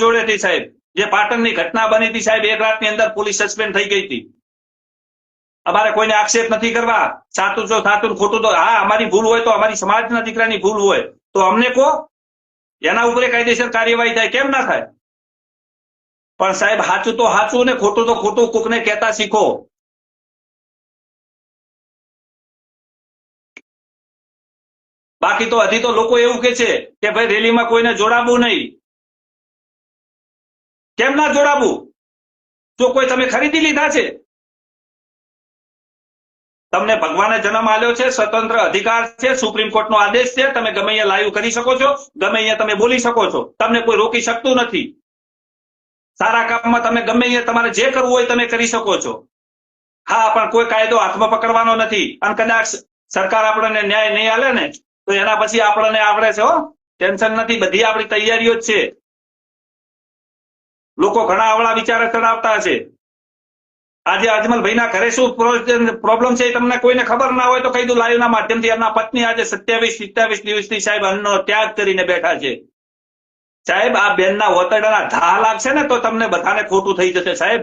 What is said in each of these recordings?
જોડેથી સાહેબ, જે પાટણની ઘટના બની હતી સાહેબ, એક રાતની અંદર પોલીસ સસ્પેન્ડ થઈ ગઈ હતી. અમારે કોઈને આક્ષેપ નથી કરવા, સાચું જો સાચું, ખોટું તો હા અમારી ભૂલ હોય તો, અમારી સમાજના દીકરાની ભૂલ હોય તો અમને કહો, એના ઉપર કાયદેસર કાર્યવાહી થાય, કેમ ના થાય? પણ સાહેબ સાચું તો સાચું ને ખોટું તો ખોટું કોકને કહેતા શીખો. બાકી તો હજી તો લોકો એવું કે છે કે ભાઈ રેલીમાં કોઈને જોડાવવું નહીં. કેમ ના જોડાવવું? જો કોઈ તમે ખરીદી લીધા છે? તમને ભગવાને જન્મ આપ્યો છે, સ્વતંત્ર અધિકાર છે, સુપ્રીમ કોર્ટનો આદેશ છે, તમે ગમે અહીંયા લાઈવ કરી શકો છો, ગમે અહીંયા તમે બોલી શકો છો, તમને કોઈ રોકી શકતું નથી. સારા કામમાં તમે ગમે અહીંયા તમારે જે કરવું હોય તમે કરી શકો છો. હા, પણ કોઈ કાયદો હાથમાં પકડવાનો નથી. અને કદાચ સરકાર આપણને ન્યાય નહીં આલે ને તો એના પછી આપણને આવડે છે, ટેન્શન નથી, બધી આપણી તૈયારીઓ જ છે. લોકો ઘણા અવળા વિચારે ચડાવતા છે. આજે અજમલભાઈના ઘરે શું પ્રોબ્લેમ છે તમને કોઈને ખબર ના હોય તો કહી દઉં લાઈવના માધ્યમથી. એમના પત્ની આજે 27-27 દિવસથી સાહેબ અન્નનો ત્યાગ કરીને બેઠા છે. સાહેબ આ બેનના ઓતરડાના ઘા લાગશે ને તો તમને બધાને ખોટું થઈ જશે સાહેબ.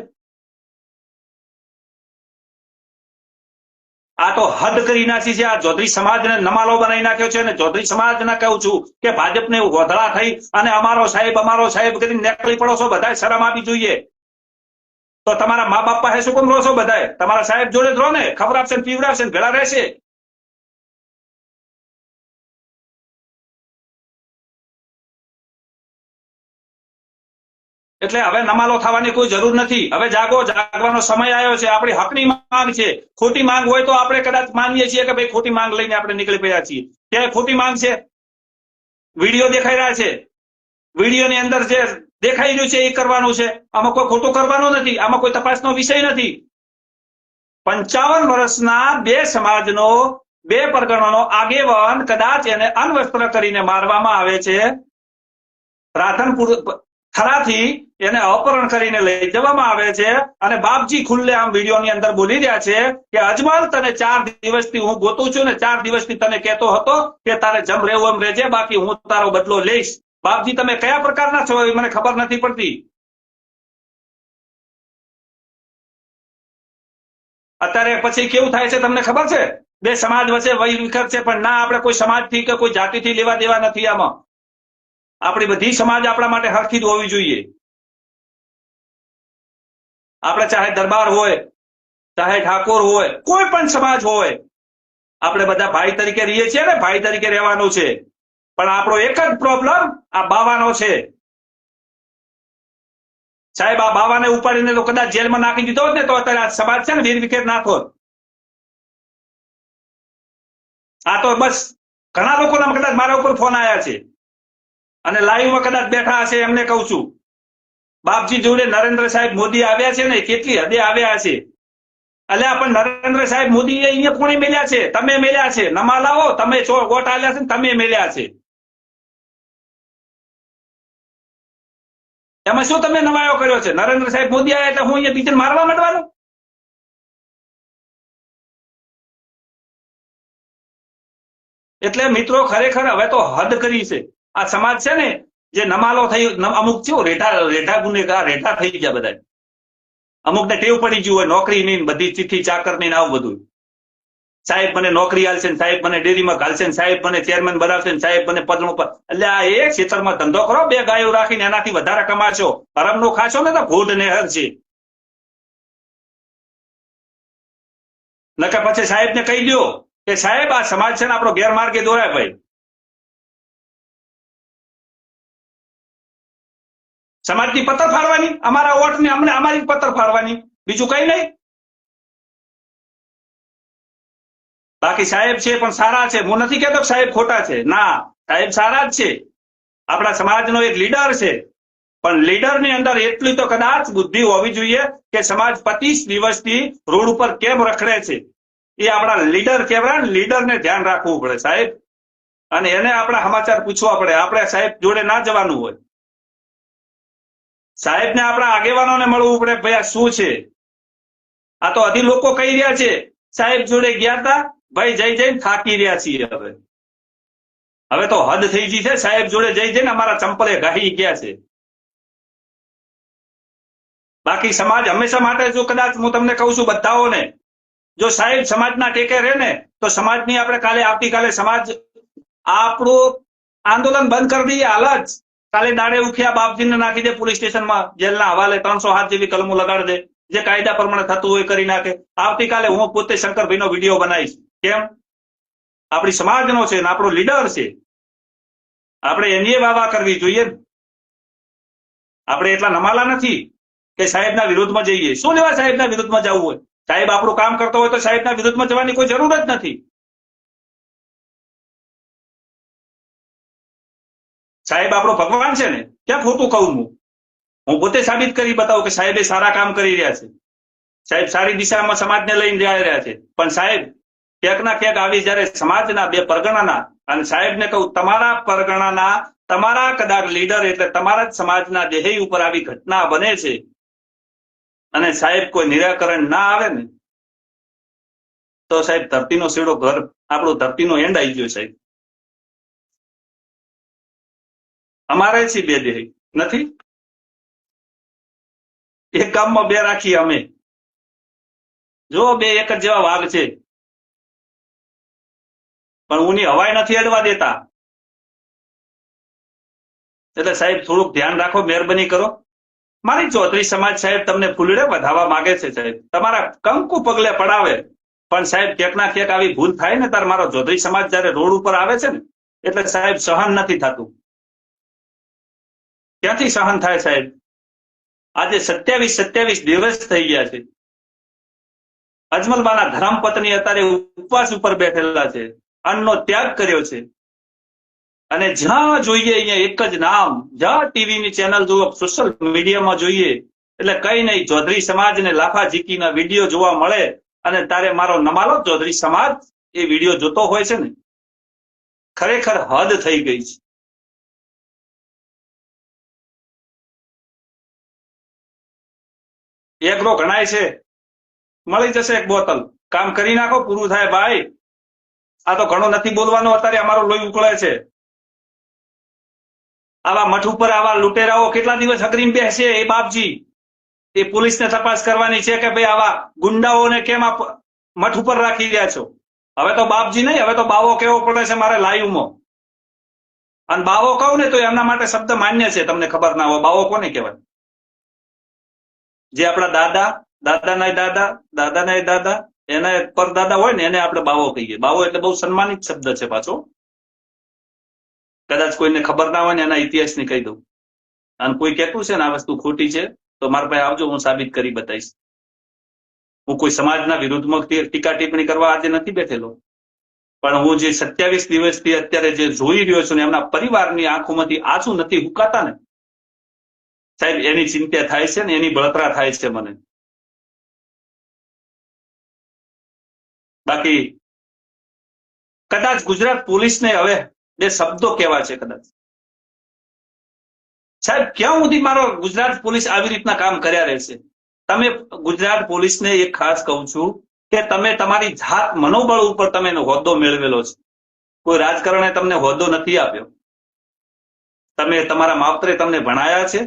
આ તો હદ કરી નાખી છે. આ ચૌધરી સમાજને નમાલો બનાવી નાખ્યો છે. અને ચૌધરી સમાજને કહું છું કે ભાજપને ગોધડા થઈ અને અમારો સાહેબ કરીને નીકળી પડો છો. બધા શરમ આપવી જોઈએ. તો તમારા મા બાપ પાસે શું કેમ રહો છો? બધા તમારા સાહેબ જોડે જ રહો ને, ખબર આપશે, પીવડાવશે, ભેળા રહેશે. એટલે હવે નમાલો થવાની કોઈ જરૂર નથી. હવે જાગો, જાગવાનો સમય આવ્યો છે. આપણી હકની માંગ છે. ખોટી માંગ હોય તો આપણે કદાચ માનીએ છીએ કે ભાઈ ખોટી માંગ લઈને આપણે નીકળી પડ્યા છીએ. ક્યાંય ખોટી માંગ છે? વિડીયો દેખાઈ રહ્યા છે, વિડીયોની અંદર જે દેખાઈ રહ્યું છે એ કરવાનું છે. આમાં કોઈ ખોટું કરવાનું નથી. આમાં કોઈ તપાસનો વિષય નથી. 55 વર્ષના બે સમાજનો, બે પરગણાનો આગેવાન કદાચ એને અનવસ્ત્ર કરીને મારવામાં આવે છે. રાધનપુર થરાથી એને અપહરણ કરીને લઈ જવામાં આવે છે. અને બાપજી ખુલ્લે આમ વિડીયોની અંદર બોલી રહ્યા છે કે અજમલ તને 4 દિવસથી હું ગોતું છું ને 4 દિવસથી તને કહેતો હતો કે તારે જમ રહેવું એમ રહેજે, બાકી હું તારો બદલો લઈશ. બાપજી તમે કયા પ્રકારના છો એ મને ખબર નથી પડતી. અત્યારે પછી કેવું થાય છે તમને ખબર છે? બે સમાજ વચ્ચે વય વિખર છે. પણ ના, આપણે કોઈ સમાજથી કે કોઈ જાતિથી લેવા દેવા નથી. આમાં આપણી બધી સમાજ આપણા માટે હરખી જ હોવી જોઈએ. આપણે ચાહે દરબાર હોય, ચાહે ઠાકોર હોય, કોઈ પણ સમાજ હોય, આપણે બધા ભાઈ તરીકે રહીએ છીએ ને, ભાઈ તરીકે રહેવાનું છે. પણ આપણો એક જ પ્રોબ્લેમ આ બાવાનો છે સાહેબ. આ બાવાને ઉપાડીને તો કદાચ જેલમાં નાખી દીધો ને તો અત્યારે આ સમાજ છે ને વીર વિખેર નાખો. આ તો બસ ઘણા લોકોના કદાચ મારા ઉપર ફોન આવ્યા છે અને લાઈવમાં કદાચ બેઠા હશે. એમને કહું છું, બાપજી જોડે નરેન્દ્ર સાહેબ મોદી આવ્યા છે ને, કેટલી હદે આવ્યા છે. અલ્યા પણ નરેન્દ્ર સાહેબ મોદી અહીંયા કોણે મેલ્યા છે? તમે મેલ્યા છે. નમા લાવો, તમે વોટ આલ્યા છે, તમે મેલ્યા છે. એમાં શું તમે નવાયો કર્યો છે? નરેન્દ્ર સાહેબ મોદી આવ્યા એટલે હું અહીંયા બીજાને મારવા માંડવાનું? એટલે મિત્રો ખરેખર હવે તો હદ કરી છે. આ સમાજ છે ને જે નમાલો થઈ, અમુક થયો રેઠા ગુનેગાર, રેઠા થઈ ગયા બધા. અમુકને ટેવ પડી ગયું હોય નોકરી ની, બધી ચિઠ્ઠી ચાકર ની, આવું બધું. સાહેબ મને નોકરી આલશે ને, સાહેબ મને ડેરીમાં ઘાલશે ને, સાહેબ મને ચેરમેન બનાવશે ને, સાહેબ મને પદનું પર. એટલે આ એક ખેતરમાં ધંધો કરો, 2 ગાયો રાખીને એનાથી વધારે કમાશો. હરમનો ખાશો ને તો ભૂડ ને હર છે. નકર પછી સાહેબ ને કહી દો કે સાહેબ આ સમાજ છે ને આપણો ગેરમાર્ગે દોરાય. ભાઈ સમાજની પત્તર ફાડવાની, અમારા વોટની અમને અમારી પત્તર ફાડવાની, બીજું કઈ નહીં. બાકી સાહેબ છે પણ સારા છે. હું નથી કહેતો સાહેબ ખોટા છે, ના, સાહેબ સારા જ છે. આપણા સમાજનો એક લીડર છે. પણ લીડરની અંદર એટલી તો કદાચ બુદ્ધિ હોવી જોઈએ કે સમાજ 25 દિવસથી રોડ ઉપર કેમ રખડે છે એ આપણા લીડર કહેવાય ને, લીડરને ધ્યાન રાખવું પડે સાહેબ. અને એને આપણા સમાચાર પૂછવા પડે. આપણે સાહેબ જોડે ના જવાનું હોય, સાહેબને આપણા આગેવાનોને મળવું પડે. ભાઈ આ શું છે? આ તો હજી લોકો કહી રહ્યા છે સાહેબ જોડે ગયા હતા, ભાઈ જઈને થાકી રહ્યા છીએ. હવે તો હદ થઈ ગઈ છે. સાહેબ જોડે જઈને અમારા ચંપલે ઘાહી ગયા છે. બાકી સમાજ હંમેશા માટે, જો કદાચ હું તમને કહું છું બધાઓને, જો સાહેબ સમાજના ટેકે રહે ને તો સમાજની આપણે આવતીકાલે સમાજ આપણું આંદોલન બંધ કરી દઈએ. હાલ જ કાલે દાડે ઉઠ્યા બાપજીને નાખી દે પોલીસ સ્ટેશનમાં, જેલના હવાલે 307 જેવી કલમો લગાડી દે, જે કાયદા પ્રમાણે થતું હોય કરી નાખે. આવતીકાલે હું પોતે શંકરભાઈનો વિડીયો બનાવીશ. કેમ? આપણી સમાજનો છે ને આપણો લીડર છે, આપણે એની વાવા કરવી જોઈએ. આપણે એટલા નમાલા નથી કે સાહેબના વિરોધમાં જઈએ. શું લેવા સાહેબના વિરોધમાં જવું હોય? સાહેબ આપણું કામ કરતો હોય તો સાહેબના વિરોધમાં જવાની કોઈ જરૂર જ નથી. સાહેબ આપણો ભગવાન છે ને, ક્યાં ખોટું કહું? હું પોતે સાબિત કરી બતાવું કે સાહેબ સારા કામ કરી રહ્યા છે, સાહેબ સારી દિશામાં સમાજને લઈને જઈ રહ્યા છે. પણ સાહેબ ક્યાંક ના ક્યાંક આવી જયારે સમાજના બે પરગણાના, અને સાહેબને કહું તમારા પરગણાના, તમારા કદાચ લીડર એટલે તમારા જ સમાજના દેહી ઉપર આવી ઘટના બને છે અને સાહેબ કોઈ નિરાકરણ ના આવે ને તો સાહેબ ધરતીનો સીડો ઘર, આપણો ધરતીનો એન્ડ આવી ગયો સાહેબ. અમારે છે બે દેહ નથી, એક ગામમાં બે રાખીએ અમે. જો બે એક જ જેવા વાઘ છે, પણ ઊની હવાઈ નથી અડવા દેતા. એટલે સાહેબ થોડુંક ધ્યાન રાખો, મહેરબાની કરો. મારી ચૌધરી સમાજ સાહેબ તમને ફૂલડે વધાવવા માંગે છે સાહેબ, તમારા કંકુ પગલે પડાવે. પણ સાહેબ ક્યાંક ના ક્યાંક આવી ભૂલ થાય ને ત્યારે મારો ચૌધરી સમાજ જયારે રોડ ઉપર આવે છે ને એટલે સાહેબ સહન નથી થતું. ક્યાંથી સહન થાય સાહેબ? આજે 27 દિવસ થઈ ગયા છે. અજમલબાના ધર્મપત્ની અત્યારે ઉપવાસ ઉપર બેઠેલા છે, અન્નનો ત્યાગ કર્યો છે. અને જ્યાં જોઈએ અહીંયા એક જ નામ, જ્યાં ટીવીની ચેનલ જુઓ, સોશિયલ મીડિયામાં જોઈએ એટલે કઈ નહીં, ચૌધરી સમાજને લાફા ઝીકીના વિડીયો જોવા મળે. અને તારે મારો નમાલો ચૌધરી સમાજ એ વિડીયો જોતો હોય છે ને, ખરેખર હદ થઈ ગઈ છે. એકલો ગણાય છે, મળી જશે એક બોતલ, કામ કરી નાખો, પૂરું થાય ભાઈ. આ તો ઘણો નથી બોલવાનો, અત્યારે અમારો લોહી ઉકળે છે. આવા મઠ ઉપર આવા લૂંટેરાઓ કેટલા દિવસ અગ્રીમ બેસશે? એ બાપજી, એ પોલીસને તપાસ કરવાની છે કે ભાઈ આવા ગુંડાઓને કેમ આપ મઠ ઉપર રાખી રહ્યા છો. હવે તો બાપજી નહીં, હવે તો બાવો કેવો પડે છે મારે લાઈવમાં. અને બાવો કહું ને તો એમના માટે શબ્દ માન્ય છે, તમને ખબર ના હોય બાવો કોને કહેવાય. જે આપણા દાદા, દાદાના દાદા, દાદાના દાદા, એના પરદાદા હોય ને એને આપણે બાવો કહીએ. બાવો એટલે બહુ સન્માનિત શબ્દ છે પાછો. કદાચ કોઈને ખબર ના હોય ને એના ઇતિહાસની કહી દઉં. અને કોઈ કહેતું છે ને આ વસ્તુ ખોટી છે તો મારા પાસે આવજો, હું સાબિત કરી બતાવીશ. હું કોઈ સમાજના વિરુદ્ધમાં ટીકા ટિપ્પણી કરવા આજે નથી બેઠેલો, પણ હું જે 27 દિવસથી અત્યારે જે જોઈ રહ્યો છું ને એમના પરિવારની આંખોમાંથી આંસુ નથી હુકાતા ને સાહેબ, એની ચિંતા થાય છે ને એની બળતરા થાય છે મને. બાકી કદાચ ગુજરાત પોલીસને હવે બે શબ્દો કહેવા છે કદાચ. સાહેબ ક્યાં સુધી મારો ગુજરાત પોલીસ આવી રીતના કામ કર્યા રહેશે? તમે ગુજરાત પોલીસને એક ખાસ કહું છું કે તમે તમારી જાત મનોબળ ઉપર તમે હોદ્દો મેળવેલો છે. કોઈ રાજકારણે તમને હોદ્દો નથી આપ્યો. તમે તમારા માવતરે તમને ભણાયા છે,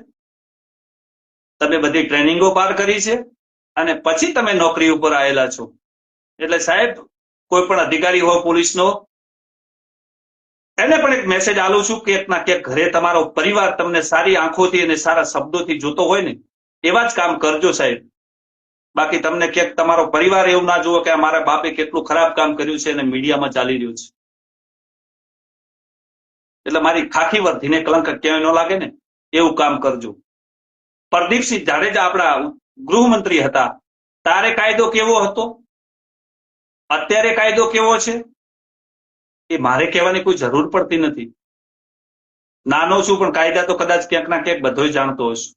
તમે બધી ટ્રેનિંગો પાર કરી છે અને પછી તમે નોકરી ઉપર આવેલા છો. એટલે સાહેબ કોઈ પણ અધિકારી હોય પોલીસનો, એને પણ એક મેસેજ આલું છું કે ક્યાંક ના ક્યાંક ઘરે તમારો પરિવાર તમને સારી આંખોથી અને સારા શબ્દોથી જોતો હોય ને એવા જ કામ કરજો સાહેબ. બાકી તમને ક્યાંક તમારો પરિવાર એવું ના જુઓ કે મારા બાપે કેટલું ખરાબ કામ કર્યું છે અને મીડિયામાં ચાલી રહ્યું છે. એટલે મારી ખાખી વર્ધીને કલંક ક્યાંય ન લાગે ને એવું કામ કરજો. પ્રદીપસિંહ જાડેજા આપણા ગૃહમંત્રી હતા, તારે કાયદો કેવો હતો, અત્યારે કાયદો કેવો છે એ મારે કહેવાની કોઈ જરૂર પડતી નથી. નાનો છું પણ કાયદા તો કદાચ ક્યાંક ના ક્યાંક બધોય જાણતો હશે.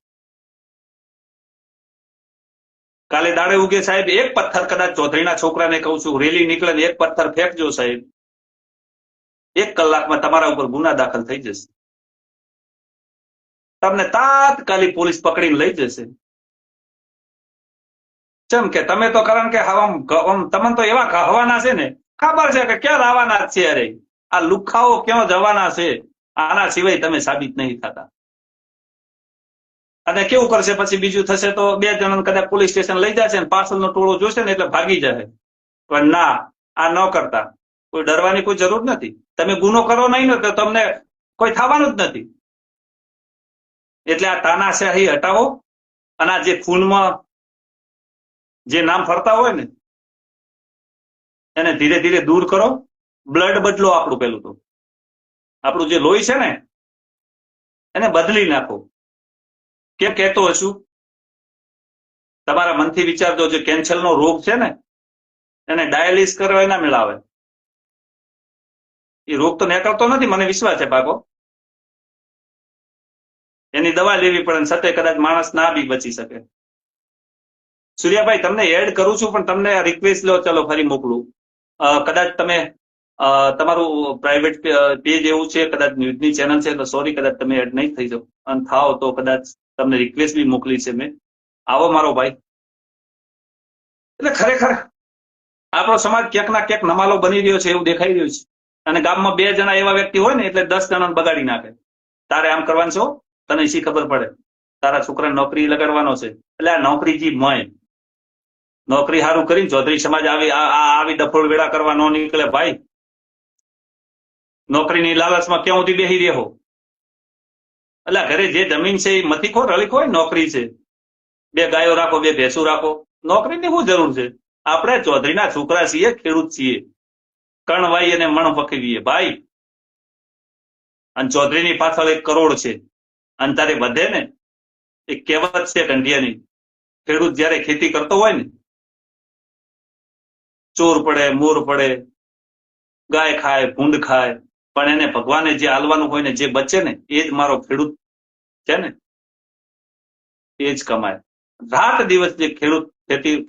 કાલે દાડે ઉગે સાહેબ એક પથ્થર કદાચ ચૌધરીના છોકરાને કહું છું, રેલી નીકળે ને એક પથ્થર ફેંકજો સાહેબ, 1 કલાકમાં તમારા ઉપર ગુના દાખલ થઈ જશે. તમને તાત્કાલિક પોલીસ પકડીને લઈ જશે. કેમ કે તમે તો કારણ કે તમને તો એવા કહેવાના છે ને, ખબર છે કે ક્યાં લાવવાના છે. અરે આ લુખાઓ ક્યાં જવાના છે, આના સિવાય તમે સાબિત નહીં થતા. અને કેવું કરશે પછી બીજું થશે તો 2 જણાને કદાચ પોલીસ સ્ટેશન લઈ જશે ને પાછળનો ટોળો જોશે ને એટલે ભાગી જશે. પણ ના, આ ન કરતા. કોઈ ડરવાની કોઈ જરૂર નથી. તમે ગુનો કરો નહીં ને તો તમને કોઈ થવાનું જ નથી. એટલે આ તાનાશાહી હટાવો અને આ જે ખૂનમાં જે નામ ફરતા હોય ને એને ધીરે ધીરે દૂર કરો. બ્લડ બદલો. આપણું પેલું તો આપણું જે લોહી છે ને એને બદલી નાખો. કેમ કહેતો હશું? તમારા મનથી વિચારજો. જે કેન્સરનો રોગ છે ને એને ડાયાલિસિસ કરવા એના મેળાવે. એ રોગ તો નીકળતો નથી, મને વિશ્વાસ છે પાકો. એની દવા લેવી પડે, છતાંય કદાચ માણસ ના બી બચી શકે. સૂર્યાભાઈ તમને એડ કરું છું, પણ તમને રિક્વેસ્ટ લો, ચલો ફરી મોકલું. કદાચ તમે તમારું પ્રાઇવેટ પેજ એવું છે, કદાચ ન્યૂઝની ચેનલ છે, તો સોરી કદાચ તમે એડ નહીં થઈ જાઓ. અને થાવ તો કદાચ તમને રિક્વેસ્ટ બી મોકલી છે મેં. આવો મારો ભાઈ. એટલે ખરેખર આપણો સમાજ ક્યાંક ના ક્યાંક નમાલો બની રહ્યો છે એવું દેખાઈ રહ્યું છે. અને ગામમાં 2 જણા એવા વ્યક્તિ હોય ને એટલે 10 જણાને બગાડી નાખે. તારે આમ કરવાનું છો, તને શી ખબર પડે? તારા છોકરાને નોકરી લગાડવાનો છે એટલે આ નોકરીજી મય નોકરી સારું કરીને ચૌધરી સમાજ આવી ડફોળ વેળા કરવા ન નીકળે ભાઈ. નોકરીની લાલચમાં ક્યાં સુધી બેસી રહ્યો? એટલે ઘરે જે જમીન છે એ મથી ખો રળી ખો, નોકરી છે. 2 ગાયો રાખો, 2 ભેંસું રાખો. નોકરીની શું જરૂર છે? આપણે ચૌધરીના છોકરા છીએ, ખેડૂત છીએ. કણ વાઈ અને મણ પકવીએ ભાઈ. અને ચૌધરીની પાછળ 1 કરોડ છે. અને તારે વધે ને, એક કહેવત છે ઢંઢિયાની, ખેડૂત જયારે ખેતી કરતો હોય ને, ચોર પડે, મોર પડે, ગાય ખાય, ભૂંડ ખાય, પણ એને ભગવાને જે આલવાનું હોય ને, જે બચે ને એ જ મારો ખેડૂત છે ને એ જ કમાય. રાત દિવસ જે ખેડૂત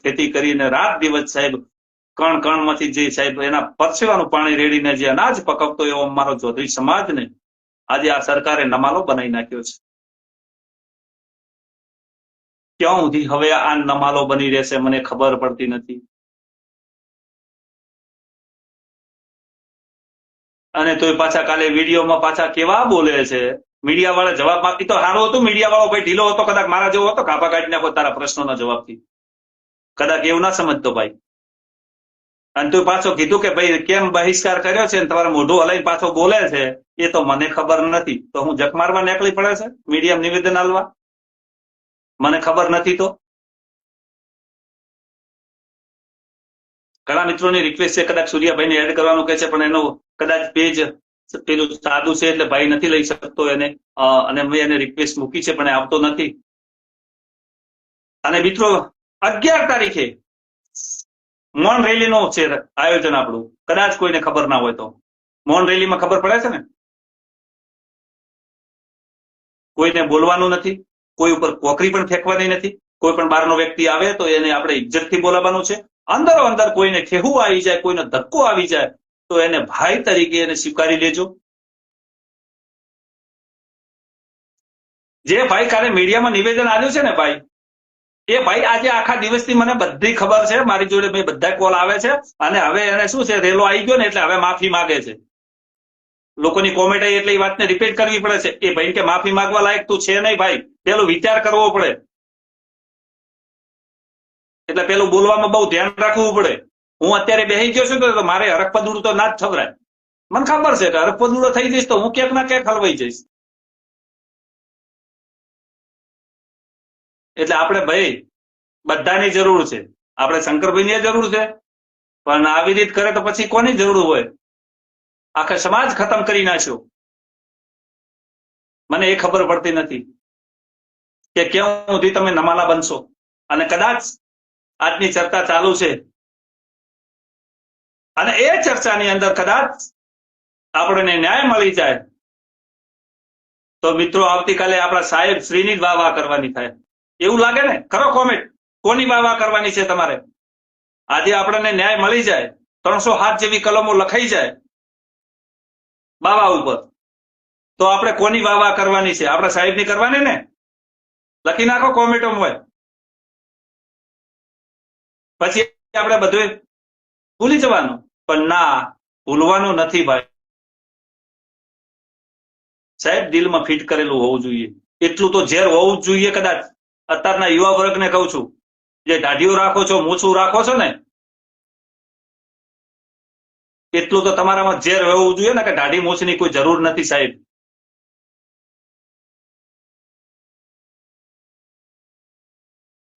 ખેતી કરીને રાત દિવસ સાહેબ કણ કણમાંથી જે સાહેબ એના પરસેવાનું પાણી રેડીને જે અનાજ પકવતો એવો મારો ચૌધરી સમાજ ને આજે આ સરકારે નમાલો બનાવી નાખ્યો છે. ક્યાં સુધી હવે આ નમાલો બની રહેશે મને ખબર પડતી નથી. અને તોય પાછા કાલે વિડીયોમાં પાછા કેવા બોલે છે. મીડિયા વાળા જવાબ માંગતી તો સારું હતું. મીડિયા વાળો ભાઈ ઢીલો હતો, કદાચ મારા જેવો હતો, કાપા કાઢી નાખો તારા પ્રશ્નોના જવાબથી. કદાચ એવું ના સમજતો ભાઈ. અને તું પાછો કીધું કે ભાઈ કેમ બહિષ્કાર કર્યો છે, તમારે મોઢું હલાઈને પાછો બોલે છે, એ તો મને ખબર નથી. તો હું જખ મારવા નીકળી પડે છે મીડિયા નિવેદન આલવા? મને ખબર નથી તો ઘણા મિત્રોની રિક્વેસ્ટ છે, કદાચ સૂર્યાભાઈને એડ કરવાનું કહે છે, પણ એનું કદાચ પેજ પેલું સાદું છે એટલે ભાઈ નથી લઈ શકતો એને. અને મેં એને રિક્વેસ્ટ મૂકી છે પણ એ આવતો નથી. અને મિત્રો 11 તારીખે મૌન રેલીનું છે આયોજન આપણું. કદાચ કોઈને ખબર ના હોય તો મૌન રેલીમાં ખબર પડે છે ને, કોઈને બોલવાનું નથી, કોઈ ઉપર કોકરી પણ ફેંકવાની નથી. કોઈ પણ બહારનો વ્યક્તિ આવે તો એને આપણે ઇજ્જતથી બોલાવવાનું છે. અંદરો અંદર કોઈને ખેહું આવી જાય, કોઈનો ધક્કો આવી જાય તો એને ભાઈ તરીકે એને સ્વીકારી લેજો. જે ભાઈ કાલે મીડિયામાં નિવેદન આવ્યું છે ને ભાઈ, એ ભાઈ આજે આખા દિવસથી મને બધી ખબર છે. મારી જોડે મેં બધા કોલ આવે છે. અને હવે એને શું છે, રેલો આવી ગયો ને એટલે હવે માફી માંગે છે. લોકોની કોમેન્ટ એટલે એ વાતને રિપીટ કરવી પડે છે. એ ભાઈ કે માફી માંગવા લાયક તું છે નહીં ભાઈ, પેલો વિચાર કરવો પડે. એટલે પેલું બોલવામાં બહુ ધ્યાન રાખવું પડે. હું અત્યારે બેસી ગયો છું તો મારે હરખપદુડો તો ના જ છવરાય. મને ખબર છે કે હરખપદુડો થઈ જઈશ તો હું ક્યાંક ના ક્યાંક હલવાઈ જઈશ. એટલે આપણે ભાઈ બધાની જરૂર છે. આપણે શંકરભાઈની જરૂર છે, પણ આવી રીત કરે તો પછી કોની જરૂર હોય? આખા સમાજ ખતમ કરી નાખ્યો. મને એ ખબર પડતી નથી કે ક્યાં સુધી તમે નમાલા બનશો. અને કદાચ આજની ચર્ચા ચાલુ છે અને એ ચર્ચાની અંદર કદાચ આપણને ન્યાય મળી જાય તો મિત્રો આવતીકાલે આપણા સાહેબ શ્રીની જ વાહ કરવાની થાય એવું લાગે ને? કરો કોમેન્ટ, કોની વાહ કરવાની છે તમારે? આજે આપણને ન્યાય મળી જાય, 307 જેવી કલમો લખાઈ જાય બાવા ઉપર, તો આપણે કોની વાહ કરવાની છે? આપણા સાહેબની કરવાની ને? લખી નાખો કોમેન્ટોમાં હોય. પછી આપણે બધું ભૂલી જવાનું. પણ ના, ભૂલવાનું નથી ભાઈ. સાહેબ દિલમાં ફિટ કરેલું હોવું જોઈએ. એટલું તો ઝેર હોવું જ જોઈએ કદાચ. અત્યારના યુવા વર્ગને કહું છું, જે દાઢીઓ રાખો છો, મૂછું રાખો છો ને, એટલું તો તમારામાં ઝેર હોવું જોઈએ ને કે દાઢી મૂછની કોઈ જરૂર નથી સાહેબ.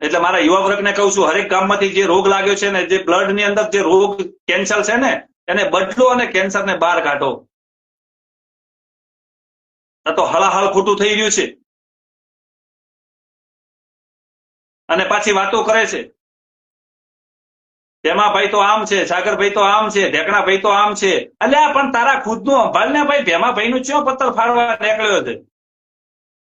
એટલે મારા યુવા વર્ગને કહું છું, હરેક ગામમાંથી જે રોગ લાગ્યો છે ને, જે બ્લડ ની અંદર જે રોગ કેન્સર છે ને, એને બદલો અને કેન્સરને બહાર કાઢો. તો હળાહળ ખોટું થઈ રહ્યું છે. અને પાછી વાતો કરે છે, ભેમાભાઈ તો આમ છે, સાગરભાઈ તો આમ છે, ઢેકણાભાઈ તો આમ છે. અલ્યા પણ તારા ખુદનું અંભાળ ને ભાઈ, ભેમાભાઈ નું ક્યાં પત્તર ફાડવા નીકળ્યો છે?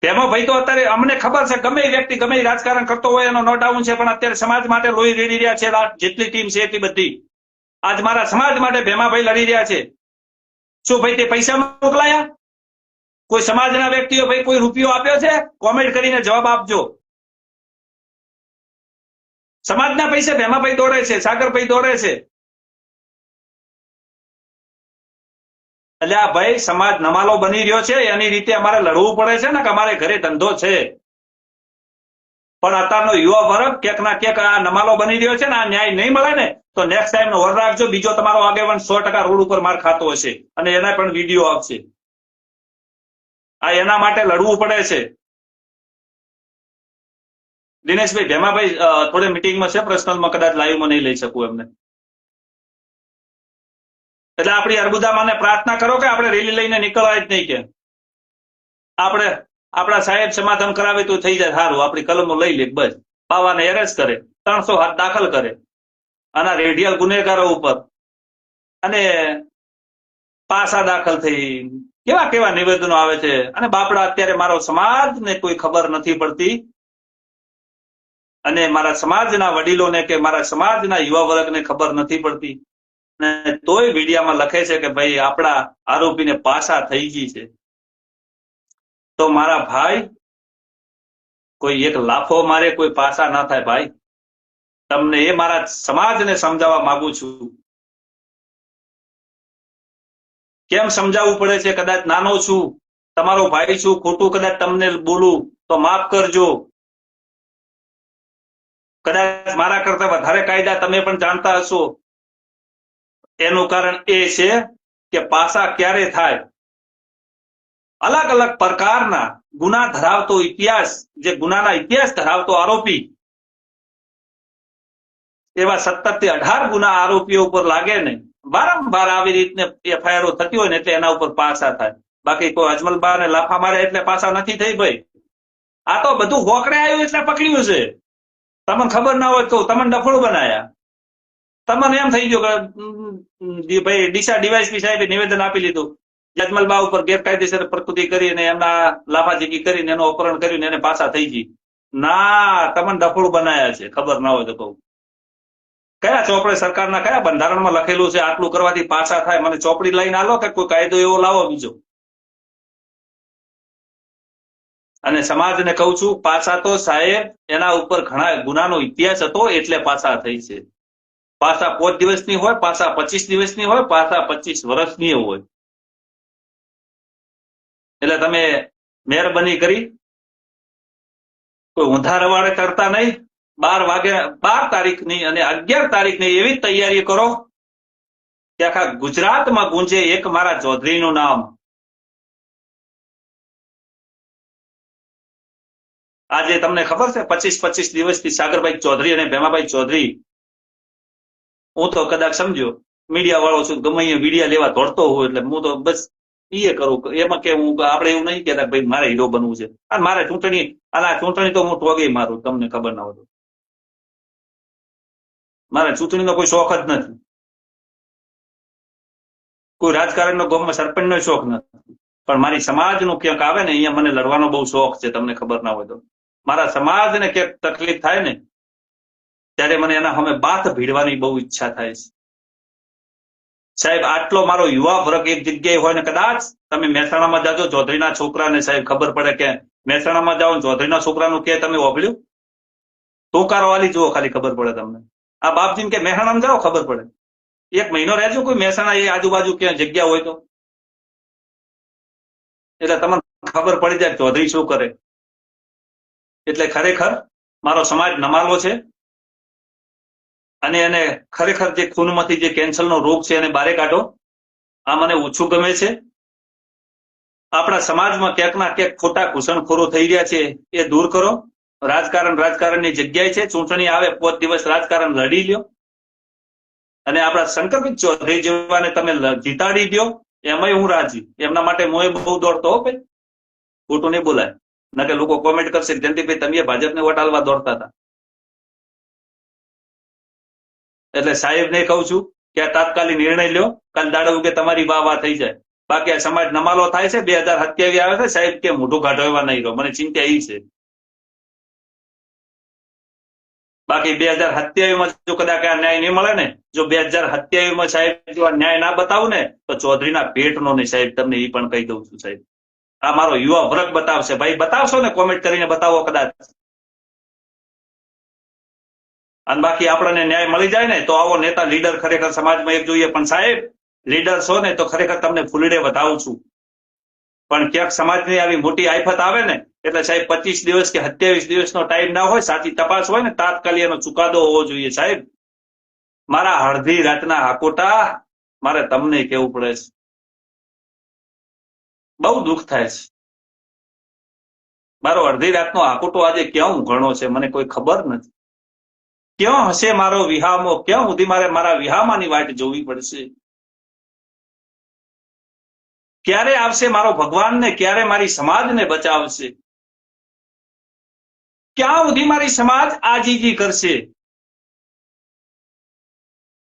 ભેમાભાઈ તો અત્યારે અમને ખબર છે, ગમે વ્યક્તિ ગમે રાજકારણ કરતો હોય એનો નો ડાઉન છે, પણ અત્યારે સમાજ માટે લોહી રેડી રહ્યા છે. જેટલી ટીમ છે એટલી બધી આજ મારા સમાજ માટે ભેમાભાઈ લડી રહ્યા છે. શું ભાઈ તે પૈસા મોકલાયા? કોઈ સમાજના વ્યક્તિઓ ભાઈ કોઈ રૂપિયો આપ્યો છે? કોમેન્ટ કરીને જવાબ આપજો. સમાજના પૈસે ભેમાભાઈ દોડે છે, સાગરભાઈ દોડે છે. એટલે આ ભાઈ સમાજ નમાલો બની રહ્યો છે, એની રીતે અમારે લડવું પડે છે ને, કે અમારે ઘરે ધંધો છે. પણ અત્યારનો યુવા વર્ગ ક્યાંક ના ક્યાંક આ નમાલો બની રહ્યો છે ને, આ ન્યાય નહીં મળે ને તો નેક્સ્ટ ટાઈમ નો વર રાખજો. બીજો તમારો આગેવાન 100% રોડ ઉપર માર ખાતો હશે અને એના પણ વિડીયો આવશે. આ એના માટે લડવું પડે છે. દિનેશભાઈ, ભેમાભાઈ થોડે મિટિંગમાં છે, પર્સનલમાં કદાચ લાઈવમાં નહીં લઈ શકું એમને. એટલે આપણી અર્બુદામાને પ્રાર્થના કરો કે આપણે રેલી લઈને નીકળવાય જ નહીં, કે આપણે આપણા સાહેબ સમાધાન કરાવે તો થઈ જાય સારું. આપણી કલમો લઈ લે, બસ બાવાને એરેસ્ટ કરે, 300 હાથ દાખલ કરે આના રેડિયલ ગુનેગારો ઉપર, અને પાસા દાખલ થઈ કેવા કેવા નિવેદનો આવે છે. અને બાપડા અત્યારે મારો સમાજને કોઈ ખબર નથી પડતી, અને મારા સમાજના વડીલોને કે મારા સમાજના યુવા વર્ગને ખબર નથી પડતી, અને તોય મીડિયામાં લખે છે કે ભાઈ આપણા આરોપીને પાસા થઈ ગઈ છે. તો મારા ભાઈ, કોઈ એક લાફો મારે કોઈ પાસા ના થાય ભાઈ. તમને એ મારા સમાજને સમજાવવા માંગુ છું. કેમ સમજાવવું પડે છે? કદાચ નાનો છું, તમારો ભાઈ છું, ખોટું કદાચ તમને બોલું તો માફ કરજો. કદાચ મારા કરતા વધારે કાયદા તમે પણ જાણતા હશો. એનું કારણ એ છે કે પાસા ક્યારે થાય? અલગ અલગ પ્રકારના ગુના ધરાવતો ઇતિહાસ, જે ગુનાના ઇતિહાસ ધરાવતો આરોપી, એવા 17 થી 18 ગુના આરોપીઓ ઉપર લાગે ને, વારંવાર આવી રીતને એફઆઈઆર થતી હોય ને, એટલે એના ઉપર પાસા થાય. બાકી કોઈ અજમલબાને લાફા મારે એટલે પાસા નથી થઈ ભાઈ. આ તો બધું હોકડે આવ્યું એટલે પકડ્યું છે. તમને ખબર ના હોય તો તમને ડફોળ બનાયા. તમને એમ થઈ ગયું કે ભાઈ ડીસા ડીવાયસપી સાહેબે નિવેદન આપી લીધું, અજમલબા ઉપર ગેરકાયદેસર પ્રકૃતિ કરીને એમના લાફાજીગી કરીને એનું અપહરણ કર્યું, એને પાસા થઈ ગઈ. ના, તમને ડફોળ બનાયા છે. ખબર ના હોય તો કહું, કયા ચોપડે સરકારના કયા બંધારણમાં લખેલું છે આટલું કરવાથી પાસા થાય? મને ચોપડી લઈને આલો કે કોઈ કાયદો એવો લાવો બીજો. અને સમાજને કહું છું, પાસા તો સાહેબ એના ઉપર ઘણા ગુનાનો ઇતિહાસ હતો એટલે પાસા થઈ છે. પાસા 5 દિવસની હોય, પાસા 25 દિવસની હોય, પાસા 25 વર્ષની હોય. એટલે તમે મહેરબાની કરી કોઈ ઊંધા રવાડે કરતા નહીં. 12 તારીખની અને 11 તારીખની એવી તૈયારી કરો કે આખા ગુજરાતમાં ગુંજે એક મારા ચૌધરીનું નામ. આજે તમને ખબર છે 25 દિવસથી સાગરભાઈ ચૌધરી અને ભેમાભાઈ ચૌધરી, હું તો કદાચ સમજો મીડિયા વાળો છું, ગમે અહીંયા મીડિયા લેવા દોડતો હોય એટલે હું તો બસ એ કરું. એમાં કે હું આપણે એવું નહીં કહેતા ભાઈ મારે હીરો બનવું છે, અને મારે ચૂંટણી તો હું ટોગે મારું. તમને ખબર ના હોય, મારે ચૂંટણીનો કોઈ શોખ જ નથી. કોઈ રાજકારણનો ગામમાં સરપંચનો શોખ નથી, પણ મારી સમાજનું ક્યાંક આવે ને અહીંયા મને લડવાનો બહુ શોખ છે. તમને ખબર ના હોય તો મારા સમાજને ક્યાંક તકલીફ થાય ને ત્યારે મને એના સામે બાથ ભીડવાની બહુ ઈચ્છા થાય છે. સાહેબ આટલો મારો યુવા વર્ગ એક જગ્યાએ હોય ને, કદાચ તમે મહેસાણામાં જાજો, ચૌધરીના છોકરાને સાહેબ ખબર પડે કે મહેસાણામાં જાઓ ચૌધરીના છોકરાનું કે તમે ઓભળ્યું, ટોકારો વાલી જુઓ ખાલી ખબર પડે તમને. આ બાપજીને કે મહેસાણામાં જાઓ ખબર પડે. 1 મહિનો રહેજો કોઈ મહેસાણા એ આજુબાજુ ક્યાં જગ્યા હોય તો, એટલે તમને ખબર પડી જાય ચૌધરી શું કરે. એટલે ખરેખર મારો સમાજ નમાલો છે અને એને ખરેખર જે ખૂનમાંથી જે કેન્સરનો રોગ છે એને બહાર કાઢો. આ મને ઓછું ગમે છે. આપણા સમાજમાં ક્યાંક ના ક્યાંક ખોટા ઘૂસણખોરો થઈ રહ્યા છે એ દૂર કરો. રાજકારણની જગ્યાએ છે. ચૂંટણી આવે 5 દિવસ રાજકારણ લડી લ્યો અને આપણા શંકરભાઈ ચૌધરી જેવાને તમે જીતાડી દો, એમાંય હું રાજી. એમના માટે હું બહુ દોડતો હો ભાઈ, ખોટું નહીં બોલાય. ના કે લોકો કોમેન્ટ કરશે જયંતિભાઈ તમે ભાજપને વોટ આલવા દોડતા હતા. એટલે સાહેબને કહું છું કે આ તાત્કાલિક નિર્ણય લ્યો. કાલ દાડો ઉગે તમારી વાહ થઈ જાય. બાકી આ સમાજ નમાલો થાય છે. 2027 આવે છે સાહેબ કે મોઢું કાઢો એવા નહીં રહો. મને ચિંતા એ છે. બાકી 2027 જો કદાચ આ ન્યાય નહીં મળે ને, જો 2027 સાહેબ જો ન્યાય ના બતાવું ને તો ચૌધરીના પેટનો નહીં સાહેબ, તમને એ પણ કહી દઉં છું સાહેબ. આ મારો યુવા વર્ગ બતાવશે. ભાઈ બતાવશો ને, કોમેન્ટ કરીને બતાવો કદાચ. અને બાકી આપણને ન્યાય મળી જાય ને તો આવો નેતા લીડર ખરેખર સમાજમાં એક જોઈએ. પણ સાહેબ લીડર છો ને તો ખરેખર તમને ફૂલડે વધાવું છું. પણ ક્યાંક સમાજની આવી મોટી આફત આવે ને એટલે સાહેબ 25 દિવસ કે 27 દિવસનો ટાઈમ ના હોય, સાચી તપાસ હોય ને તાત્કાલિક એનો ચુકાદો હોવો જોઈએ. સાહેબ મારા અડધી રાતના હાકોટા મારે તમને કેવું પડે છે. બહુ દુઃખ થાય છે. મારો અડધી રાતનો હાકોટો આજે ક્યાં ઊંઘણો છે મને કોઈ ખબર નથી. ક્યાં હશે મારો વિહામો? ક્યાં સુધી મારે મારા વિહામાની વાટ જોવી પડશે? ક્યારે આવશે મારો ભગવાન ને ક્યારે મારી સમાજને બચાવશે? ક્યાં સુધી મારી સમાજ આજીજી કરશે?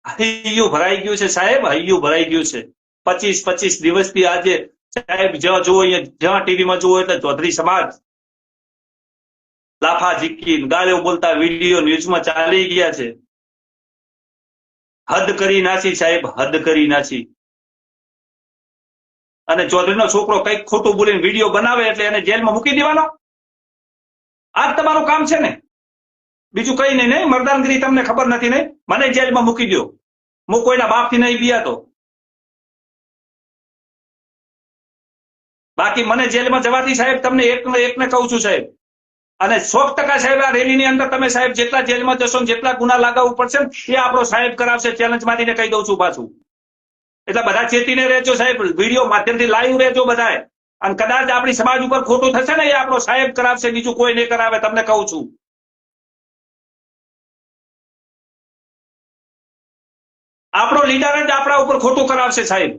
હૈયું ભરાઈ ગયું છે સાહેબ, હૈયું ભરાઈ ગયું છે. 25 દિવસથી આજે સાહેબ જ્યાં જુઓ જ્યાં ટીવીમાં જુઓ એટલે ચૌધરી સમાજ લાફા ઝીકી ગાળો બોલતા વિડીયો ન્યૂઝમાં ચાલી ગયા છે. હદ કરી નાખી સાહેબ, હદ કરી નાખી. અને ચૌધરીનો છોકરો કઈક ખોટું બોલીને વિડીયો બનાવે એટલે એને જેલમાં મૂકી દેવાનો. આ જ તમારું કામ છે ને, બીજું કઈ નહીં. મરદાનગીરી તમને ખબર નથી ને, મને જેલમાં મૂકી દો. હું કોઈના બાપથી નહીં બિયાતો. બાકી મને જેલમાં જવાથી સાહેબ તમને એકને કહું છું સાહેબ. અને 100% સાહેબ આ રેલીની અંદર તમે સાહેબ જેટલા જેલમાં જશો ને જેટલા ગુના લાગાવવું પડશે ને એ આપણો સાહેબ કરાવશે. ચેલેન્જ માંડીને કહી દઉં છું પાછું. એટલે બધા ચેતીને રહેજો સાહેબ, વિડીયો માધ્યમથી લાઈવ રહેજો બધાએ. અને કદાચ આપણી સમાજ ઉપર ખોટું થશે ને એ આપણો સાહેબ કરાવશે, બીજું કોઈ નહીં કરાવે, તમને કહું છું. આપણો લીડર જ આપણા ઉપર ખોટું કરાવશે સાહેબ.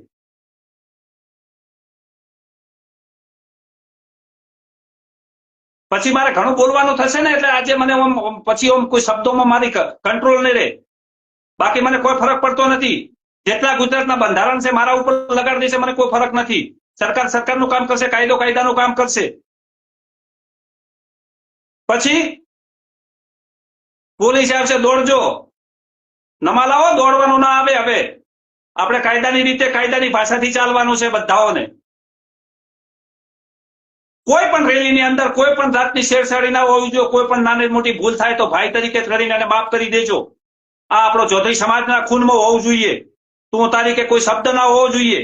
પછી મારે ઘણું બોલવાનું થશે ને એટલે આજે મને પછી કોઈ શબ્દોમાં મારી કંટ્રોલ નહીં રહે. બાકી મને કોઈ ફરક પડતો નથી. જેટલા ગુજરાતના બંધારણ છે મારા ઉપર લગાડી દેશે, મને કોઈ ફરક નથી. સરકાર સરકારનું કામ કરશે, કાયદો કાયદાનું કામ કરશે. પછી પોલીસ આવશે દોડજો. નમાલાઓ દોડવાનું ના આવે. હવે આપણે કાયદાની રીતે કાયદાની ભાષાથી ચાલવાનું છે બધાઓને. કોઈ પણ રેલીની અંદર કોઈ પણ જાતની છેડછાડી ના હોવી જોઈએ. કોઈ પણ નાની મોટી ભૂલ થાય તો ભાઈ તરીકે કરીને એને માફ કરી દેજો. આ આપણો ચૌધરી સમાજના ખૂનમાં હોવું જોઈએ. તું તારીખે કોઈ શબ્દ ના હોવો જોઈએ.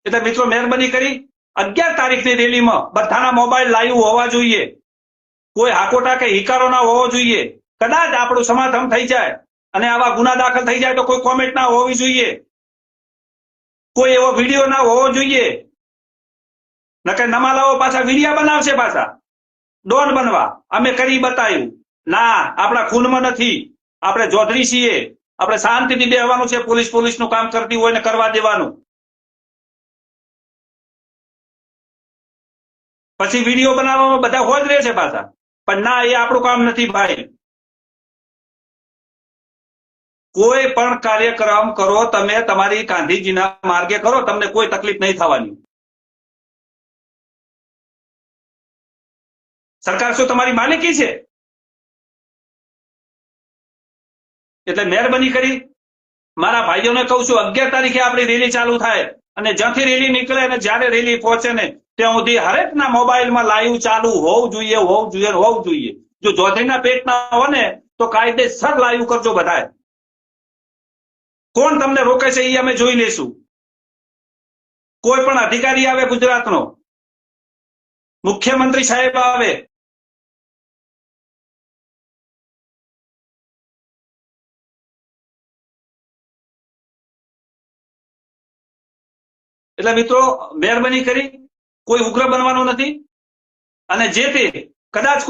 એટલે મિત્રો મહેરબાની કરી 11 તારીખની રેલીમાં બધાના મોબાઈલ લાઈવ હોવા જોઈએ. કોઈ હાકોટા કે હિકારો ના હોવો જોઈએ. કદાચ આપણું સમાધાન થઈ જાય અને આવા ગુના દાખલ થઈ જાય તો કોઈ કોમેન્ટ ના હોવી જોઈએ. કોઈ એવો વિડીયો ના હોવો જોઈએ. નકર નમાલાઓ પાછા વિડીયા બનાવશે, પાછા ડોન બનવા. અમે કરી બતાવ્યું. ના, આપણા ખૂનમાં નથી. આપણે ચૌધરી છીએ. આપણે શાંતિથી બેહવાનું છે. પોલીસનું કામ કરતી હોય ને કરવા દેવાનું. પછી વિડીયો બનાવવામાં બધા હોય જ રહે છે પાછા. પણ ના, એ આપણું કામ નથી ભાઈ. કોઈ પણ કાર્યક્રમ કરો તમે તમારી ગાંધીજીના માર્ગે કરો, તમને કોઈ તકલીફ નહીં થવાની. સરકાર શું તમારી માલિકી છે? એટલે મહેરબાની કરી મારા ભાઈઓને કહું છું 11 તારીખે આપણી રેલી ચાલુ થાય અને જ્યાંથી રેલી નીકળે અને જ્યારે રેલી પહોંચે ને ત્યાં સુધી હરેકના મોબાઈલમાં લાઈવ ચાલુ હોવું જોઈએ. જો ચૌધરીના પેટ ના હોય ને તો કાયદેસર લાઈવ કરજો બધાએ. કોણ તમને રોકે છે એ અમે જોઈ લેશું. કોઈ પણ અધિકારી આવે ગુજરાતનો, મુખ્યમંત્રી સાહેબ આવે, એટલે મિત્રો મહેરબાની કરી કોઈ ઉગ્ર બનવાનું નથી, અને જે તે કદાચ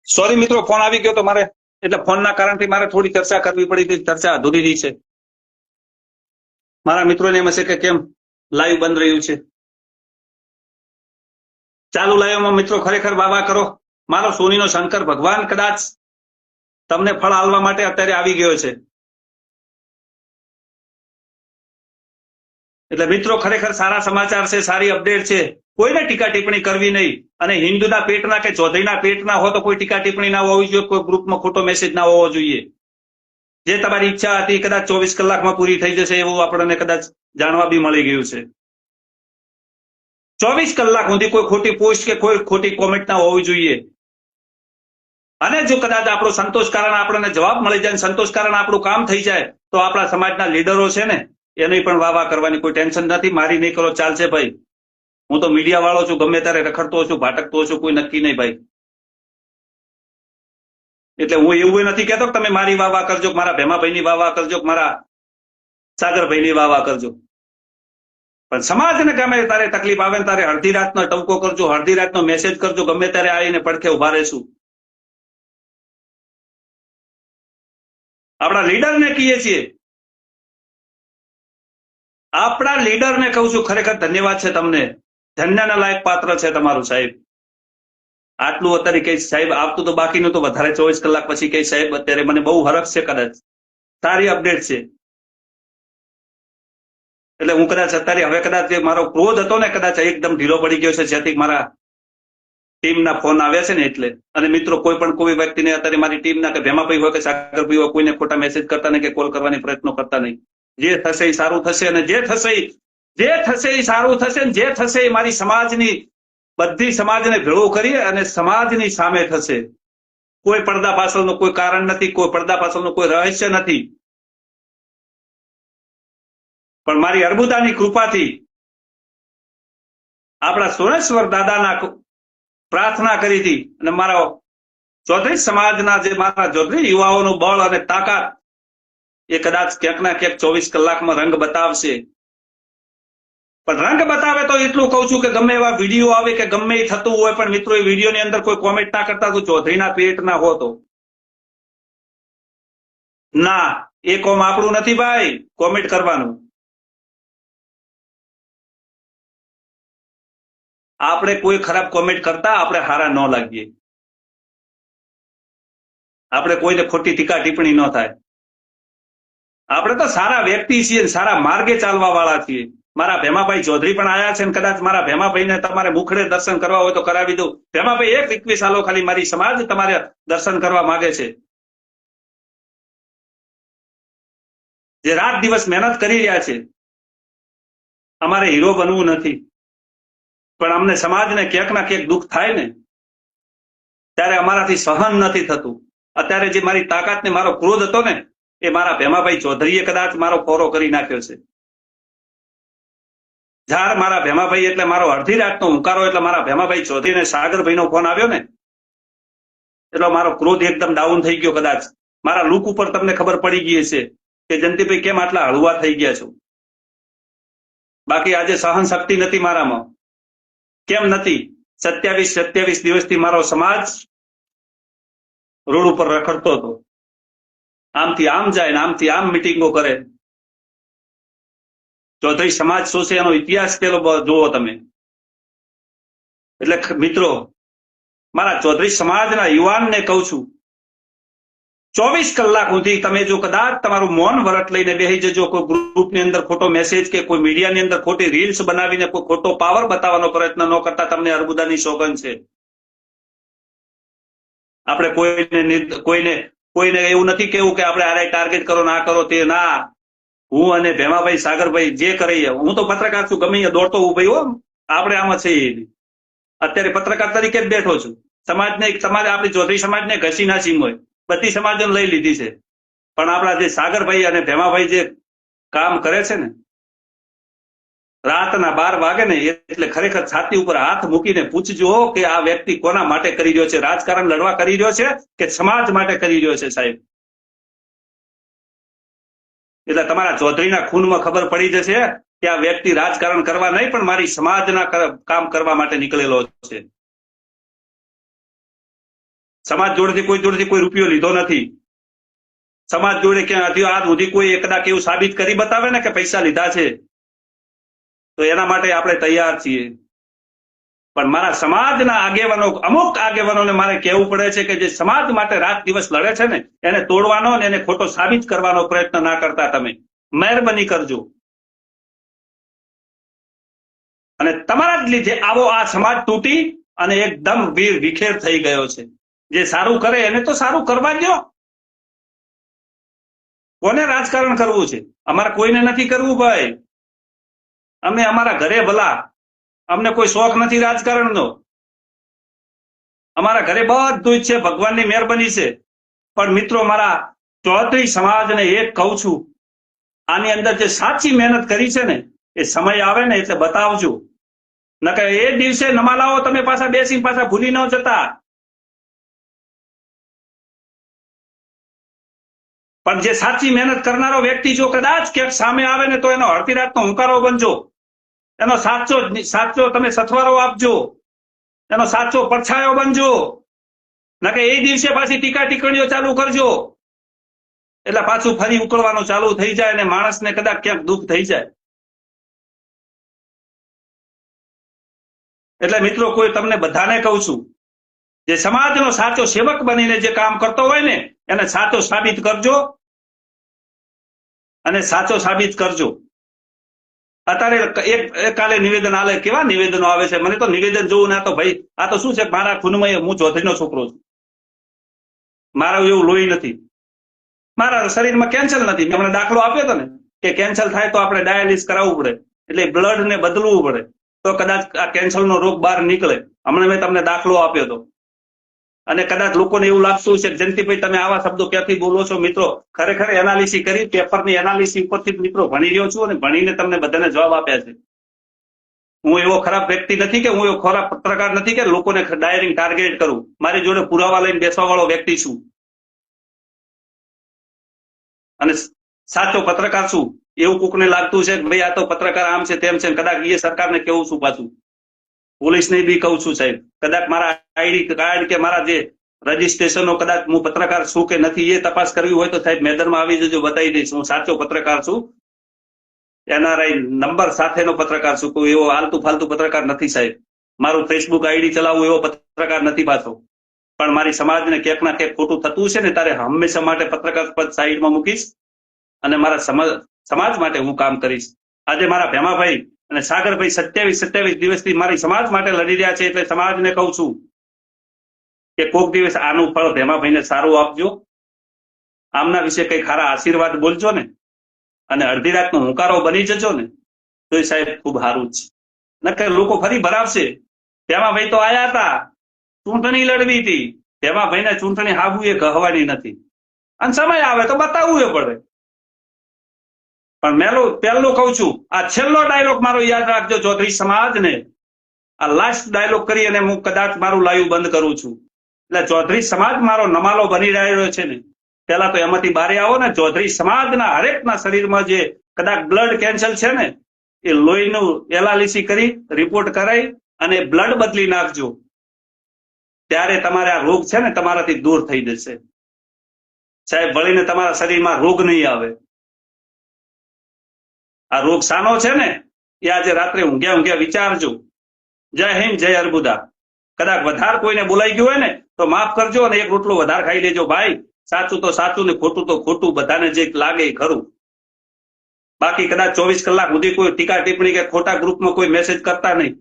સોરી મિત્રો, ફોન આવી ગયો તો મારે, એટલે ફોનના કારણથી મારે થોડી ચર્ચા કરવી પડી હતી, ચર્ચા અધૂરી રહી છે. મારા મિત્રોને એમ હશે કે કેમ લાઈવ બંધ રહ્યું છે. ચાલુ લાઈવમાં મિત્રો ખરેખર વાવા કરો. મારો સોનીનો શંકર ભગવાન કદાચ તમને ફળ આલવા માટે અત્યારે આવી ગયો છે. એટલે મિત્રો ખરેખર સારા સમાચાર છે, સારી અપડેટ છે. કોઈને ટીકા ટિપ્પણી કરવી નહીં, અને હિન્દુના પેટના કે ચૌધરીના પેટના હો તો કોઈ ટીકા ટિપ્પણી ના હોવી જોઈએ, કોઈ ગ્રુપમાં ખોટો મેસેજ ના હોવો જોઈએ. જે તમારી ઈચ્છા હતી કદાચ 24 કલાકમાં પૂરી થઈ જશે એવું આપણને કદાચ જાણવા બી મળી ગયું છે. 24 કલાક સુધી કોઈ ખોટી પોસ્ટ કે કોઈ ખોટી કોમેન્ટ ના હોવી જોઈએ. અને જો કદાચ આપણો સંતોષકારણ આપણને જવાબ મળી જાય, સંતોષકારણ આપણું કામ થઈ જાય, તો આપણા સમાજના લીડરો છે ને એની પણ વાવા કરવાની કોઈ ટેન્શન નથી. મારી નહીં કરો ચાલશે ભાઈ. હું તો મીડિયા વાળો છું, ગમે ત્યારે રખડતો છું, ભાટકતો છું, કોઈ નક્કી નહીં ભાઈ. એટલે હું એવું નથી કહેતો કે તમે મારી વાવા કરજો, મારા ભેમાભાઈની વાવા કરજો, મારા સાગરભાઈની વાવા કરજો. પણ સમાજને ગમે તારે તકલીફ આવે ને તારે અડધી રાતનો ટવકો કરજો, અડધી રાતનો મેસેજ કરજો, ગમે ત્યારે આવીને પડખે ઉભા રહેશું. આપણા લીડરને કહીએ છીએ, આપણા લીડરને કહું છું ખરેખર ધન્યવાદ છે તમને, ધન્યના લાયક પાત્ર છે તમારું સાહેબ. આટલું અત્યારે કઈ સાહેબ આપતું તો બાકીનું તો વધારે 24 કલાક પછી કઈ સાહેબ અત્યારે મને બહુ હરખ છે, કદાચ સારી અપડેટ છે. એટલે હું કદાચ અત્યારે હવે કદાચ જે મારો ક્રોધ હતો ને કદાચ એકદમ ઢીલો પડી ગયો છે, જેથી મારા ટીમના ફોન આવ્યા છે ને એટલે. અને મિત્રો કોઈ પણ કોઈ વ્યક્તિને અત્યારે મારી ટીમના કે ભેમાભાઈ હોય કે સાગરભાઈ હોય કોઈને ખોટા મેસેજ કરતા નહીં કે કોલ કરવાની પ્રયત્નો કરતા નહીં. જે થશે એ સારું થશે, અને જે થશે એ સારું થશે, જે થશે એ મારી સમાજની બધી સમાજને ભેળો કરી અને સમાજની સામે થશે. કોઈ પડદા પાછળનું કોઈ કારણ નથી, કોઈ પડદા પાછળનું કોઈ રહસ્ય નથી. પણ મારી અર્બુદાની કૃપાથી આપણા સોનેશ્વર દાદાના પ્રાર્થના કરી હતી, અને મારા ચૌધરી સમાજના જે મારા ચૌધરી યુવાઓનું બળ અને તાકાત એ કદાચ ક્યાંક ના ક્યાંક 24 કલાકમાં રંગ બતાવશે. પણ રંગ બતાવે તો એટલું કહું છું કે ગમે એવા વિડીયો આવે કે ગમે એ થતું હોય, પણ મિત્રો એ વિડીયોની અંદર કોઈ કોમેન્ટ ના કરતા તો ચૌધરીના પેટ ના હોતો. ના, એ કોમ આપણું નથી ભાઈ. કોમેન્ટ કરવાનું આપણે કોઈ ખરાબ કોમેન્ટ કરતા આપણે હારા ન લાગીએ. આપણે કોઈને ખોટી ટીકા ટિપ્પણી ન થાય. આપણે તો સારા વ્યક્તિ છીએ, સારા માર્ગે ચાલવા વાળા છીએ. મારા ભેમાભાઈ ચૌધરી પણ આયા છે, કદાચ મારા ભેમાભાઈને તમારે મુખડે દર્શન કરવા હોય તો કરાવી દઉં. ભેમાભાઈ, એક રિક્વેસ્ટ આલો ખાલી, મારી સમાજ તમારે દર્શન કરવા માંગે છે. જે રાત દિવસ મહેનત કરી રહ્યા છે. અમારે હીરો બનવું નથી, પણ અમને સમાજને ક્યાંક ના ક્યાંક દુઃખ થાય ને ત્યારે અમારાથી સહન નથી થતું. અત્યારે જે મારી તાકાત ને મારો ક્રોધ હતો ને, એ મારા ભેમાભાઈ ચૌધરીએ કદાચ મારો કોરો કરી નાખ્યો છે. જાર મારા ભેમાભાઈ એટલે મારો અડધી રાતનો હુંકારો એટલે મારા ભેમાભાઈ ચૌધરીને સાગરભાઈનો ફોન આવ્યો ને, એટલે મારો ક્રોધ એકદમ ડાઉન થઈ ગયો. કદાચ મારા લુક ઉપર તમને ખબર પડી ગઈ છે કે જયંતિભાઈ કેમ આટલા હળવા થઈ ગયા છો. બાકી આજે સહન શક્તિ નથી મારામાં. કેમ નથી? 27 દિવસથી મારો સમાજ રોડ ઉપર રખડતો હતો. આમથી આમ જાય ને આમથી આમ મિટિંગો કરે. ચૌધરી સમાજ શું છે એનો ઇતિહાસ પેલો જુઓ તમે. એટલે મિત્રો, મારા ચૌધરી સમાજના યુવાનને કહું છું, 24 કલાક સુધી તમે જો કદાચ તમારું મૌન વરત લઈને બેસી જજો, કોઈ ગ્રુપની અંદર ખોટો મેસેજ કે કોઈ મીડિયાની અંદર ખોટી રીલ્સ બનાવીને કોઈ ખોટો પાવર બતાવવાનો પ્રયત્ન ન કરતા, તમને અર્બુદાની સોગંદ છે. આપણે કોઈને એવું નથી કેવું કે આપણે આરે ટાર્ગેટ કરો, ના કરો તે ના. હું અને ભેમાભાઈ સાગરભાઈ જે કરીએ, હું તો પત્રકાર છું, ગમે દોડતો ઉભી હો. આપણે આમાં છે અત્યારે પત્રકાર તરીકે જ બેઠો છું. સમાજને આપણી ચૌધરી સમાજને ઘસી ના સીમ હોય, બધી સમાજોને લઈ લીધી છે. પણ આપણા જે સાગરભાઈ અને ભેમાભાઈ જે કામ કરે છે ને, રાતના 12 વાગે ને એટલે ખરેખર છાતી ઉપર હાથ મૂકીને પૂછજો કે આ વ્યક્તિ કોના માટે કરી રહ્યો છે. રાજકારણ લડવા કરી રહ્યો છે કે સમાજ માટે કરી રહ્યો છે સાહેબ? એટલે તમારા ચૌધરીના ખૂનમાં ખબર પડી જશે કે આ વ્યક્તિ રાજકારણ કરવા નહીં, પણ મારી સમાજના કામ કરવા માટે નીકળેલો છે. સમાજ જોડેથી કોઈ રૂપિયો લીધો નથી. સમાજ જોડે ક્યાં આજ સુધી કોઈ એકદા કેવું સાબિત કરી બતાવે ને કે પૈસા લીધા છે, તો એના માટે આપણે તૈયાર છીએ. પણ મારા સમાજના આગેવાનો, અમુક આગેવાનોને મારે કહેવું પડે છે કે જે સમાજ માટે રાત દિવસ લડે છે ને, એને તોડવાનો ને એને ખોટો સાબિત કરવાનો પ્રયત્ન ના કરતા. તમે મહેરબાની કરજો. અને તમારા જ લીધે આવો આ સમાજ તૂટી અને એકદમ વિખેર થઈ ગયો છે. જે સારું કરે એને તો સારું કરવા દો. કોને રાજકારણ કરવું છે? અમારે કોઈને નથી કરવું ભાઈ. અમે અમારા ઘરે ભલા, અમને કોઈ શોખ નથી રાજકારણનો. અમારા ઘરે બધું જ છે, ભગવાનની મહેરબાની છે. પણ મિત્રો, મારા ચૌધરી સમાજને એક કહું છું, આની અંદર જે સાચી મહેનત કરી છે ને, એ સમય આવે ને એટલે બતાવજો. નકર એ દિવસે નમાલાઓ તમે પાછા બેસી પાછા ભૂલી ન જતા. પણ જે સાચી મહેનત કરનારો વ્યક્તિ જો કદાચ ક્યાંક સામે આવે ને, તો એનો અડધી રાતનો હુંકારો બનજો. એનો સાચો તમે સથવારો આપજો. એનો સાચો પડછાયો બનજો. નકે એ દિવસે પાછી ટીકા ટિપ્પણીઓ ચાલુ કરજો, એટલે પાછું ફરી ઉકળવાનું ચાલુ થઈ જાય અને માણસને કદાચ ક્યાંક દુઃખ થઈ જાય. એટલે મિત્રો, કોઈ તમને બધાને કહું છું, જે સમાજનો સાચો સેવક બનીને જે કામ કરતો હોય ને, એને સાચો સાબિત કરજો અને સાચો સાબિત કરજો. અત્યારે કાલે નિવેદન આલે, કેવા નિવેદનો આવે છે, મને તો નિવેદન જોવું ના તો ભાઈ, આ તો શું છે, મારા ખૂનમાં હું ચૌધરીનો છોકરો છું. મારું એવું લોહી નથી, મારા શરીરમાં કેન્સર નથી. મેં હમણાં દાખલો આપ્યો હતો ને કે કેન્સર થાય તો આપણે ડાયાલિસિસ કરાવવું પડે, એટલે બ્લડ ને બદલવું પડે, તો કદાચ આ કેન્સરનો રોગ બહાર નીકળે. હમણાં મેં તમને દાખલો આપ્યો હતો. અને કદાચ લોકોને એવું લાગતું છે કે જયંતિભાઈ તમે આવા શબ્દો ક્યાંથી બોલો છો. મિત્રો, ખરેખર એનાલિસિસ કરી, પેપરની એનાલિસિસ ઉપરથી મિત્રો ભણી રહ્યો છું અને ભણીને તમને બધાને જવાબ આપ્યા છે. હું એવો ખરાબ વ્યક્તિ નથી, કે હું એવો ખરાબ પત્રકાર નથી કે લોકોને ડાયરેક્ટ ટાર્ગેટ કરું. મારી જોડે પુરાવા લઈને બેસવા વાળો વ્યક્તિ છું અને સાચો પત્રકાર છું. એવું કોકને લાગતું છે કે ભાઈ આ તો પત્રકાર આમ છે તેમ છે, કદાચ એ સરકારને કેવું છું, પાછું પોલીસને બી કહું છું સાહેબ, કદાચ મારા આઈડી કાર્ડ કે મારા જે રજીસ્ટ્રેશનો કદાચ હું પત્રકાર છું કે નથી એ તપાસ કરવી હોય તો સાહેબ મેદાનમાં આવી જજો, બતાવી દઈશ. હું સાચો પત્રકાર છું, NRI નંબર સાથેનો પત્રકાર છું. કોઈ એવો આલતુ ફાલતુ પત્રકાર નથી સાહેબ. મારું ફેસબુક આઈડી ચલાવવું એવો પત્રકાર નથી પાછો. પણ મારી સમાજને ક્યાંક ના ક્યાંક ખોટું થતું છે ને ત્યારે હંમેશા માટે પત્રકાર પદ સાઈડમાં મૂકીશ અને મારા સમાજ માટે હું કામ કરીશ. આજે મારા ભેમાભાઈ અને સાગરભાઈ 27 દિવસથી મારી સમાજ માટે લડી રહ્યા છે, એટલે સમાજને કહું છું કે કોક દિવસ આનું ફળ ભેમાભાઈને સારું આપજો. આમના વિશે કઈ ખારા આશીર્વાદ બોલજો ને, અને અડધી રાતનો હુંકારો બની જજો ને તો એ સાહેબ ખૂબ સારું જ છે. નકર લોકો ફરી ભરાવશે. ભેમાભાઈ તો આયા હતા, ચૂંટણી લડવી હતી. ભેમાભાઈને ચૂંટણી હાવું એ કહવાની નથી, અને સમય આવે તો બતાવવું એ પડે. પણ પહેલું કહું છું, આ છેલ્લો ડાયલોગ મારો યાદ રાખજો ચૌધરી સમાજને. આ લાસ્ટ ડાયલોગ કરી અને હું કદાચ મારું લાઈવ બંધ કરું છું. એટલે ચૌધરી સમાજ મારો નમાલો બની રહ્યો છે ને, પેલા તો એમાંથી બહાર આવો ને. ચૌધરી સમાજના હરેકના શરીરમાં જે કદાચ બ્લડ કેન્સર છે ને, એ લોહીનું એનાલિસિસ કરી રિપોર્ટ કરાઈ અને બ્લડ બદલી નાખજો, ત્યારે તમારે આ રોગ છે ને તમારાથી દૂર થઈ જશે સાહેબ. વળીને તમારા શરીરમાં રોગ નહીં આવે. આ રોગ સાનો છે ને એ આજે રાત્રે ઊંઘ્યા વિચારજો. જય હિન્દ, જય અર્બુદા. કદાચ વધારે કોઈને બોલાઈ ગયું હોય ને તો માફ કરજો અને એક રોટલો વધારે ખાઈ લેજો ભાઈ. સાચું તો સાચું ને ખોટું તો ખોટું, બધાને જે લાગે એ ખરું. બાકી કદાચ 24 કલાક સુધી કોઈ ટીકા ટિપ્પણી કે ખોટા ગ્રુપમાં કોઈ મેસેજ કરતા નહીં.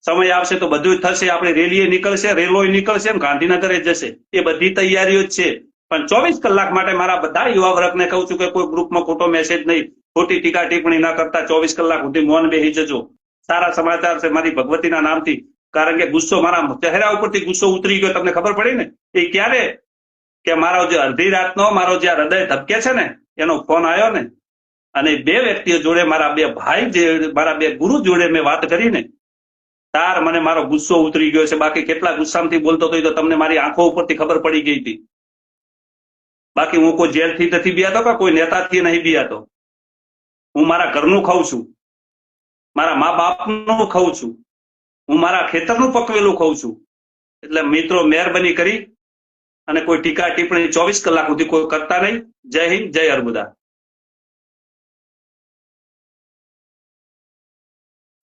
સમય આવશે તો બધું જ થશે. આપણી રેલીએ નીકળશે, રેલોય નીકળશે, ગાંધીનગરે જશે. એ બધી તૈયારીઓ જ છે. પણ 24 કલાક માટે મારા બધા યુવા વર્ગને કહું છું કે કોઈ ગ્રુપમાં ખોટો મેસેજ નહીં, ખોટી ટીકા ટિપ્પણી ના કરતા 24 કલાક સુધી મૌન બેસી જજો. સારા સમાચાર છે મારી ભગવતીના નામથી. કારણ કે ગુસ્સો મારા ચહેરા ઉપરથી ગુસ્સો ઉતરી ગયો, તમને ખબર પડી ને એ ક્યારે? કે મારો જે અડધી રાતનો મારો જે હૃદય ધબકે છે ને એનો ફોન આવ્યો ને, અને 2 વ્યક્તિઓ જોડે, મારા 2 ભાઈ, જે મારા 2 ગુરુ જોડે મેં વાત કરીને તાર મને મારો ગુસ્સો ઉતરી ગયો છે. બાકી કેટલા ગુસ્સામાંથી બોલતો હતો તો તમને મારી આંખો ઉપરથી ખબર પડી ગઈ હતી. બાકી હું કોઈ જેલથી નથી બિયાતો કે કોઈ નેતાથી નહીં બિયાતો. હું મારા ઘરનું ખાઉં છું, મારા મા બાપનું ખાઉં છું, હું મારા ખેતરનું પકવેલું ખાઉં છું. એટલે મિત્રો મહેરબાની કરી અને કોઈ ટીકા ટિપ્પણી 24 કલાક સુધી કોઈ કરતા નહીં. જય હિન્દ, જય અર્બુદા.